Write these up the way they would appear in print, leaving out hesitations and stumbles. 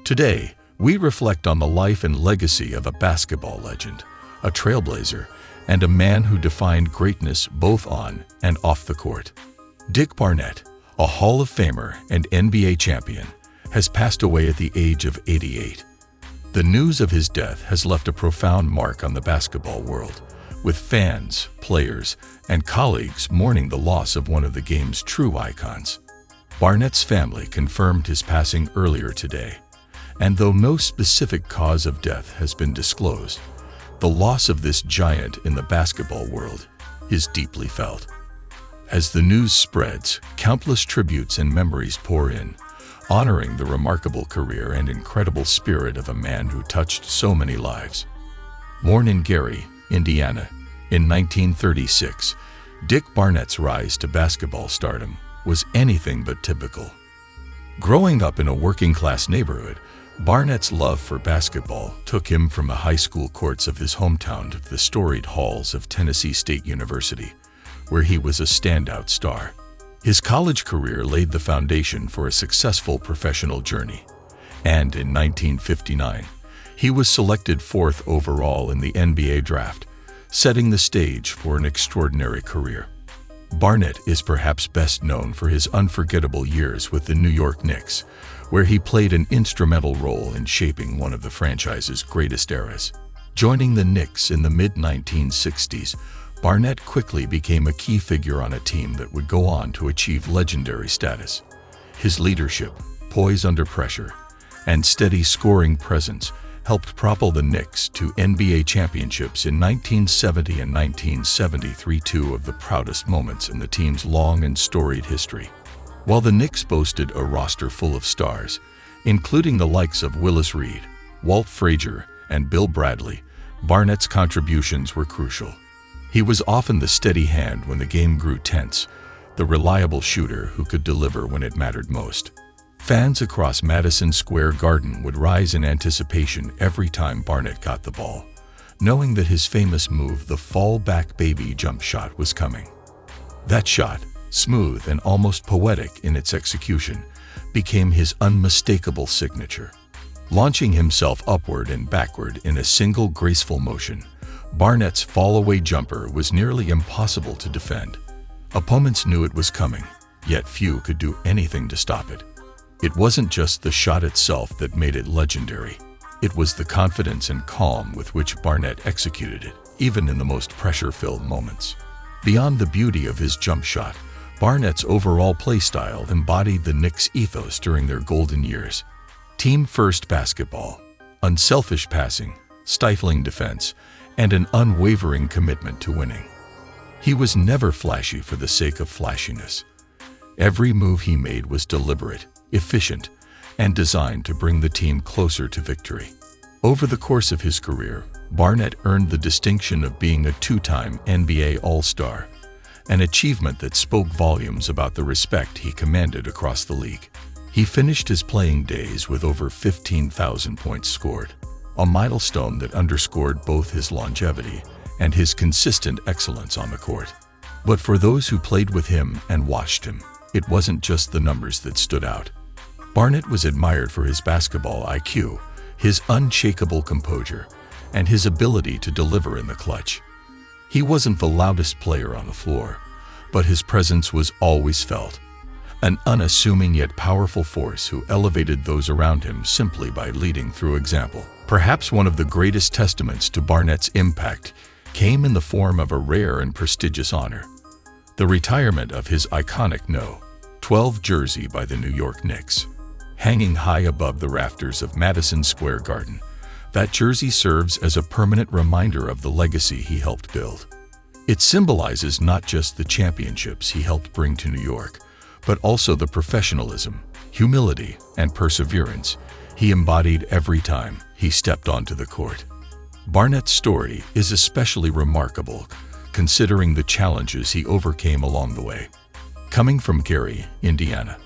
Today, we reflect on the life and legacy of a basketball legend, a trailblazer, and a man who defined greatness both on and off the court. Dick Barnett, a Hall of Famer and NBA champion, has passed away at the age of 88. The news of his death has left a profound mark on the basketball world, with fans, players, and colleagues mourning the loss of one of the game's true icons. Barnett's family confirmed his passing earlier today, and though no specific cause of death has been disclosed, the loss of this giant in the basketball world is deeply felt. As the news spreads, countless tributes and memories pour in, honoring the remarkable career and incredible spirit of a man who touched so many lives. Born in Gary, Indiana, in 1936, Dick Barnett's rise to basketball stardom was anything but typical. Growing up in a working-class neighborhood, Barnett's love for basketball took him from the high school courts of his hometown to the storied halls of Tennessee State University, where he was a standout star. His college career laid the foundation for a successful professional journey, and in 1959, he was selected 4th overall in the NBA draft, setting the stage for an extraordinary career. Barnett is perhaps best known for his unforgettable years with the New York Knicks, where he played an instrumental role in shaping one of the franchise's greatest eras. Joining the Knicks in the mid-1960s, Barnett quickly became a key figure on a team that would go on to achieve legendary status. His leadership, poise under pressure, and steady scoring presence helped propel the Knicks to NBA championships in 1970 and 1973, two of the proudest moments in the team's long and storied history. While the Knicks boasted a roster full of stars, including the likes of Willis Reed, Walt Frazier, and Bill Bradley, Barnett's contributions were crucial. He was often the steady hand when the game grew tense, the reliable shooter who could deliver when it mattered most. Fans across Madison Square Garden would rise in anticipation every time Barnett got the ball, knowing that his famous move, the fall-back baby jump shot, was coming. That shot, smooth and almost poetic in its execution, became his unmistakable signature. Launching himself upward and backward in a single graceful motion, Barnett's fall-away jumper was nearly impossible to defend. Opponents knew it was coming, yet few could do anything to stop it. It wasn't just the shot itself that made it legendary. It was the confidence and calm with which Barnett executed it, even in the most pressure-filled moments. Beyond the beauty of his jump shot, Barnett's overall play style embodied the Knicks' ethos during their golden years. Team-first basketball, unselfish passing, stifling defense, and an unwavering commitment to winning. He was never flashy for the sake of flashiness. Every move he made was deliberate, efficient, and designed to bring the team closer to victory. Over the course of his career, Barnett earned the distinction of being a two-time NBA All-Star, an achievement that spoke volumes about the respect he commanded across the league. He finished his playing days with over 15,000 points scored, a milestone that underscored both his longevity and his consistent excellence on the court. But for those who played with him and watched him, it wasn't just the numbers that stood out. Barnett was admired for his basketball IQ, his unshakable composure, and his ability to deliver in the clutch. He wasn't the loudest player on the floor, but his presence was always felt, an unassuming yet powerful force who elevated those around him simply by leading through example. Perhaps one of the greatest testaments to Barnett's impact came in the form of a rare and prestigious honor: the retirement of his iconic No. 12 jersey by the New York Knicks. Hanging high above the rafters of Madison Square Garden, that jersey serves as a permanent reminder of the legacy he helped build. It symbolizes not just the championships he helped bring to New York, but also the professionalism, humility, and perseverance he embodied every time he stepped onto the court. Barnett's story is especially remarkable, considering the challenges he overcame along the way. Coming from Gary, Indiana,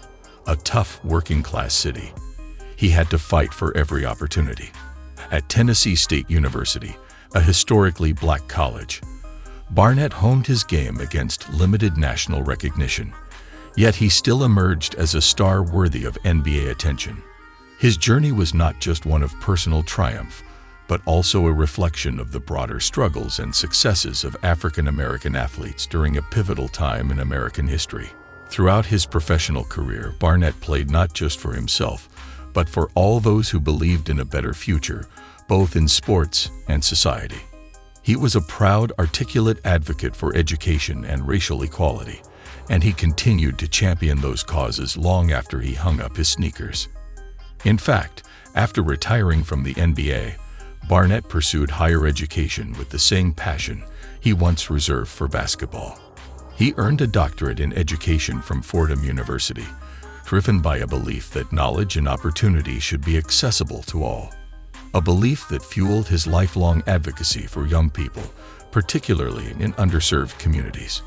a tough working-class city, he had to fight for every opportunity. At Tennessee State University, a historically black college, Barnett honed his game against limited national recognition, yet he still emerged as a star worthy of NBA attention. His journey was not just one of personal triumph, but also a reflection of the broader struggles and successes of African American athletes during a pivotal time in American history. Throughout his professional career, Barnett played not just for himself, but for all those who believed in a better future, both in sports and society. He was a proud, articulate advocate for education and racial equality, and he continued to champion those causes long after he hung up his sneakers. In fact, after retiring from the NBA, Barnett pursued higher education with the same passion he once reserved for basketball. He earned a doctorate in education from Fordham University, driven by a belief that knowledge and opportunity should be accessible to all. A belief that fueled his lifelong advocacy for young people, particularly in underserved communities.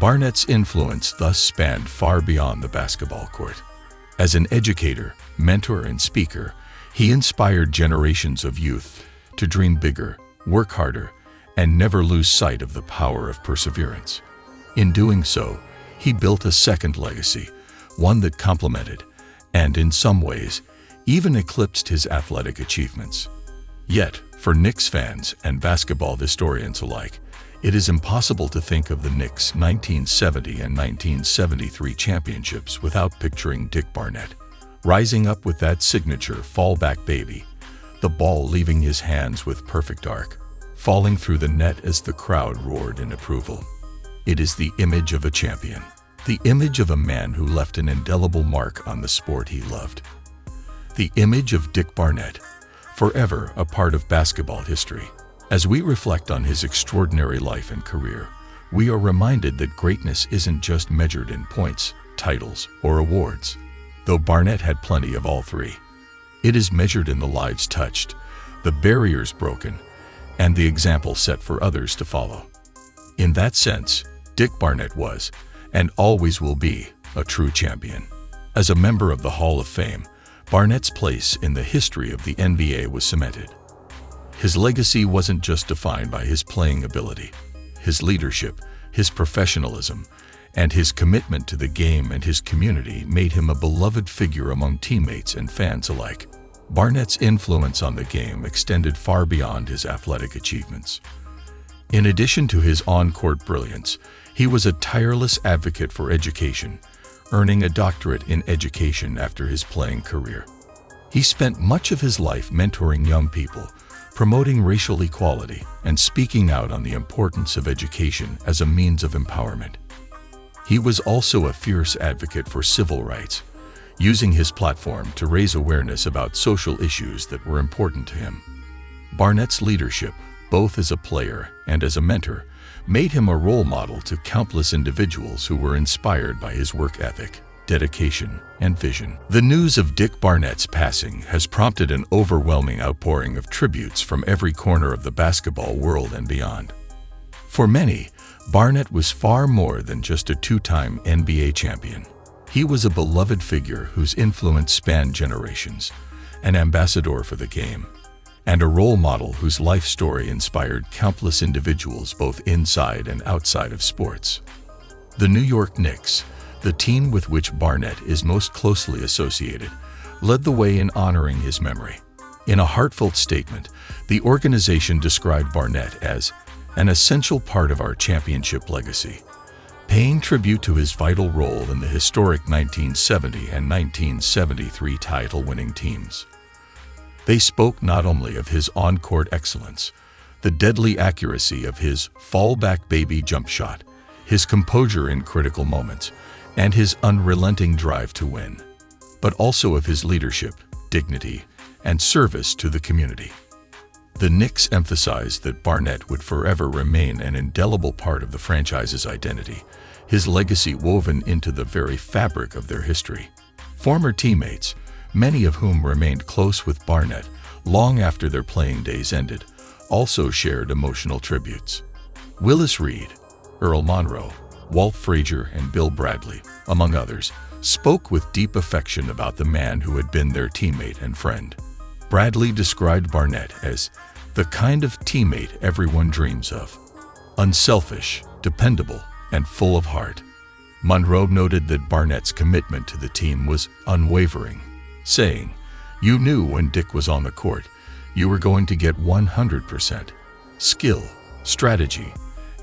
Barnett's influence thus spanned far beyond the basketball court. As an educator, mentor, and speaker, he inspired generations of youth to dream bigger, work harder, and never lose sight of the power of perseverance. In doing so, he built a second legacy, one that complemented, and in some ways, even eclipsed his athletic achievements. Yet, for Knicks fans and basketball historians alike, it is impossible to think of the Knicks' 1970 and 1973 championships without picturing Dick Barnett, rising up with that signature fallback baby, the ball leaving his hands with perfect arc, falling through the net as the crowd roared in approval. It is the image of a champion, the image of a man who left an indelible mark on the sport he loved. The image of Dick Barnett, forever a part of basketball history. As we reflect on his extraordinary life and career, we are reminded that greatness isn't just measured in points, titles, or awards, though Barnett had plenty of all three. It is measured in the lives touched, the barriers broken, and the example set for others to follow. In that sense, Dick Barnett was, and always will be, a true champion. As a member of the Hall of Fame, Barnett's place in the history of the NBA was cemented. His legacy wasn't just defined by his playing ability. His leadership, his professionalism, and his commitment to the game and his community made him a beloved figure among teammates and fans alike. Barnett's influence on the game extended far beyond his athletic achievements. In addition to his on-court brilliance, he was a tireless advocate for education, earning a doctorate in education after his playing career. He spent much of his life mentoring young people, promoting racial equality, and speaking out on the importance of education as a means of empowerment. He was also a fierce advocate for civil rights, using his platform to raise awareness about social issues that were important to him. Barnett's leadership, both as a player and as a mentor, made him a role model to countless individuals who were inspired by his work ethic, dedication, and vision. The news of Dick Barnett's passing has prompted an overwhelming outpouring of tributes from every corner of the basketball world and beyond. For many, Barnett was far more than just a two-time NBA champion. He was a beloved figure whose influence spanned generations, an ambassador for the game, and a role model whose life story inspired countless individuals both inside and outside of sports. The New York Knicks, the team with which Barnett is most closely associated, led the way in honoring his memory. In a heartfelt statement, the organization described Barnett as an essential part of our championship legacy, paying tribute to his vital role in the historic 1970 and 1973 title-winning teams. They spoke not only of his on-court excellence, the deadly accuracy of his fallback baby jump shot, his composure in critical moments, and his unrelenting drive to win, but also of his leadership, dignity, and service to the community. The Knicks emphasized that Barnett would forever remain an indelible part of the franchise's identity, his legacy woven into the very fabric of their history. Former teammates, many of whom remained close with Barnett long after their playing days ended, also shared emotional tributes. Willis Reed, Earl Monroe, Walt Frazier, and Bill Bradley, among others, spoke with deep affection about the man who had been their teammate and friend. Bradley described Barnett as the kind of teammate everyone dreams of, unselfish, dependable, and full of heart. Monroe noted that Barnett's commitment to the team was unwavering, saying, You knew when Dick was on the court, you were going to get 100% skill, strategy,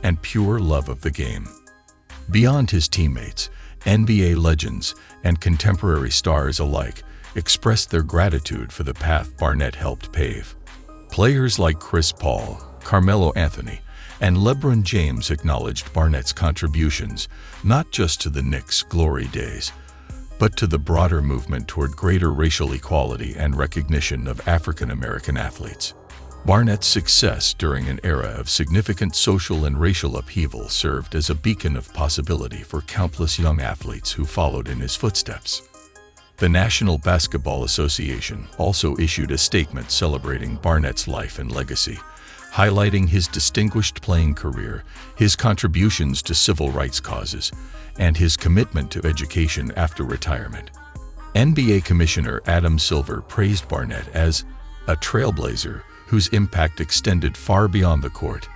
and pure love of the game. Beyond his teammates, NBA legends and contemporary stars alike expressed their gratitude for the path Barnett helped pave. Players like Chris Paul, Carmelo Anthony, and LeBron James acknowledged Barnett's contributions not just to the Knicks' glory days, but to the broader movement toward greater racial equality and recognition of African American athletes. Barnett's success during an era of significant social and racial upheaval served as a beacon of possibility for countless young athletes who followed in his footsteps. The National Basketball Association also issued a statement celebrating Barnett's life and legacy, highlighting his distinguished playing career, his contributions to civil rights causes, and his commitment to education after retirement. NBA Commissioner Adam Silver praised Barnett as a trailblazer whose impact extended far beyond the court,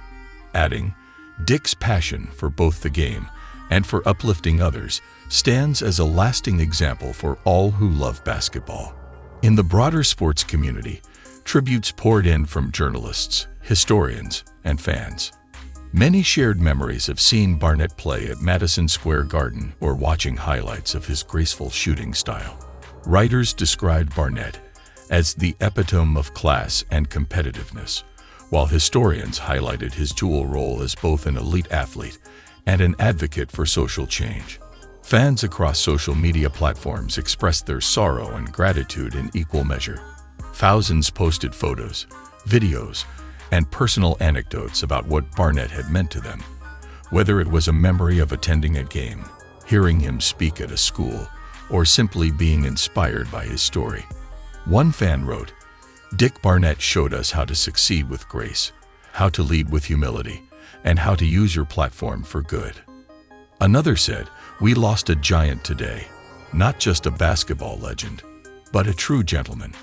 adding, "Dick's passion for both the game and for uplifting others stands as a lasting example for all who love basketball." In the broader sports community, tributes poured in from journalists, historians, and fans. Many shared memories of seeing Barnett play at Madison Square Garden or watching highlights of his graceful shooting style. Writers described Barnett as the epitome of class and competitiveness, while historians highlighted his dual role as both an elite athlete and an advocate for social change. Fans across social media platforms expressed their sorrow and gratitude in equal measure. Thousands posted photos, videos, and personal anecdotes about what Barnett had meant to them, whether it was a memory of attending a game, hearing him speak at a school, or simply being inspired by his story. One fan wrote, "Dick Barnett showed us how to succeed with grace, how to lead with humility, and how to use your platform for good." Another said, "We lost a giant today, not just a basketball legend, but a true gentleman."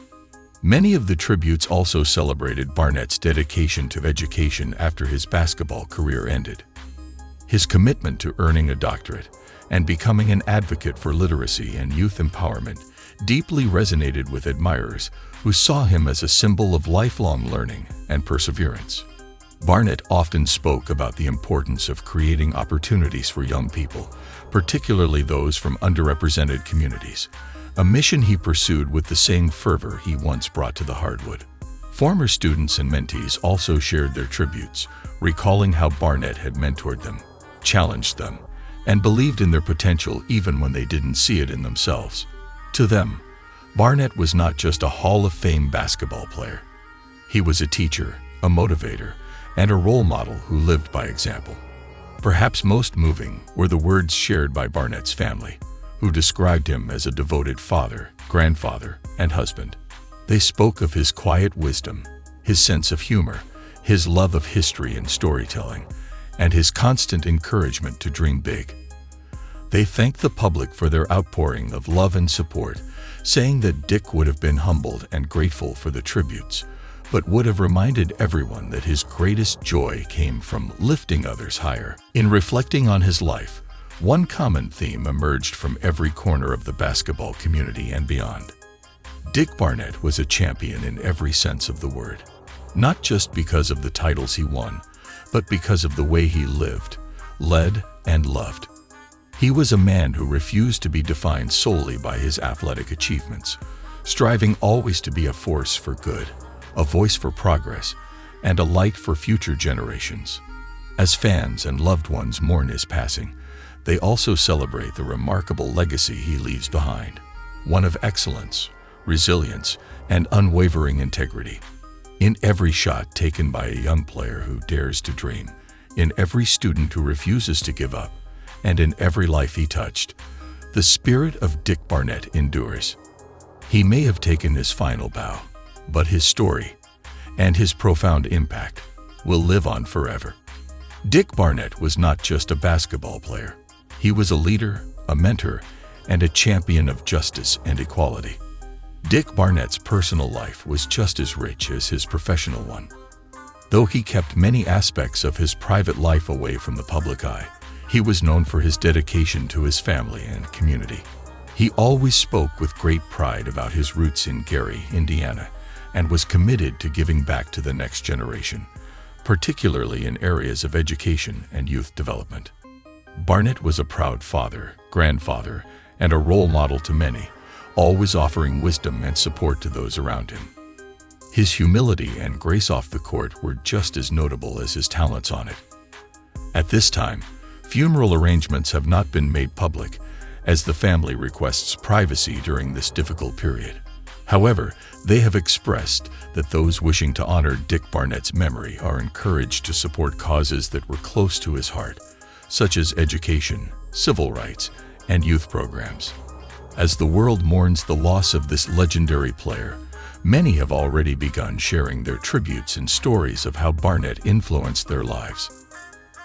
Many of the tributes also celebrated Barnett's dedication to education after his basketball career ended. His commitment to earning a doctorate and becoming an advocate for literacy and youth empowerment deeply resonated with admirers who saw him as a symbol of lifelong learning and perseverance. Barnett often spoke about the importance of creating opportunities for young people, particularly those from underrepresented communities, a mission he pursued with the same fervor he once brought to the hardwood. Former students and mentees also shared their tributes, recalling how Barnett had mentored them, challenged them, and believed in their potential even when they didn't see it in themselves. To them, Barnett was not just a Hall of Fame basketball player. He was a teacher, a motivator, and a role model who lived by example. Perhaps most moving were the words shared by Barnett's family, who described him as a devoted father, grandfather, and husband. They spoke of his quiet wisdom, his sense of humor, his love of history and storytelling, and his constant encouragement to dream big. They thanked the public for their outpouring of love and support, saying that Dick would have been humbled and grateful for the tributes, but would have reminded everyone that his greatest joy came from lifting others higher. In reflecting on his life, one common theme emerged from every corner of the basketball community and beyond. Dick Barnett was a champion in every sense of the word, not just because of the titles he won, but because of the way he lived, led, and loved. He was a man who refused to be defined solely by his athletic achievements, striving always to be a force for good, a voice for progress, and a light for future generations. As fans and loved ones mourn his passing, they also celebrate the remarkable legacy he leaves behind, one of excellence, resilience, and unwavering integrity. In every shot taken by a young player who dares to dream, in every student who refuses to give up, and in every life he touched, the spirit of Dick Barnett endures. He may have taken his final bow, but his story and his profound impact will live on forever. Dick Barnett was not just a basketball player. He was a leader, a mentor, and a champion of justice and equality. Dick Barnett's personal life was just as rich as his professional one. Though he kept many aspects of his private life away from the public eye, he was known for his dedication to his family and community. He always spoke with great pride about his roots in Gary, Indiana, and was committed to giving back to the next generation, particularly in areas of education and youth development. Barnett was a proud father, grandfather, and a role model to many, always offering wisdom and support to those around him. His humility and grace off the court were just as notable as his talents on it. At this time, funeral arrangements have not been made public, as the family requests privacy during this difficult period. However, they have expressed that those wishing to honor Dick Barnett's memory are encouraged to support causes that were close to his heart, such as education, civil rights, and youth programs. As the world mourns the loss of this legendary player, many have already begun sharing their tributes and stories of how Barnett influenced their lives.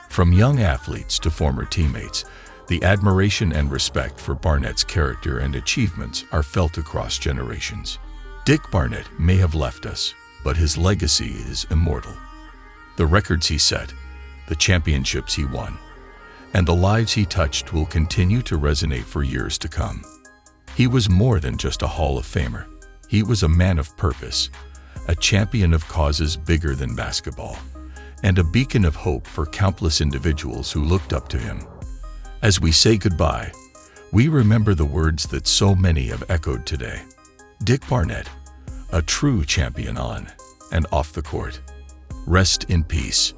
From young athletes to former teammates, the admiration and respect for Barnett's character and achievements are felt across generations. Dick Barnett may have left us, but his legacy is immortal. The records he set, the championships he won, and the lives he touched will continue to resonate for years to come. He was more than just a Hall of Famer. He was a man of purpose, a champion of causes bigger than basketball, and a beacon of hope for countless individuals who looked up to him. As we say goodbye, we remember the words that so many have echoed today. Dick Barnett, a true champion on and off the court. Rest in peace.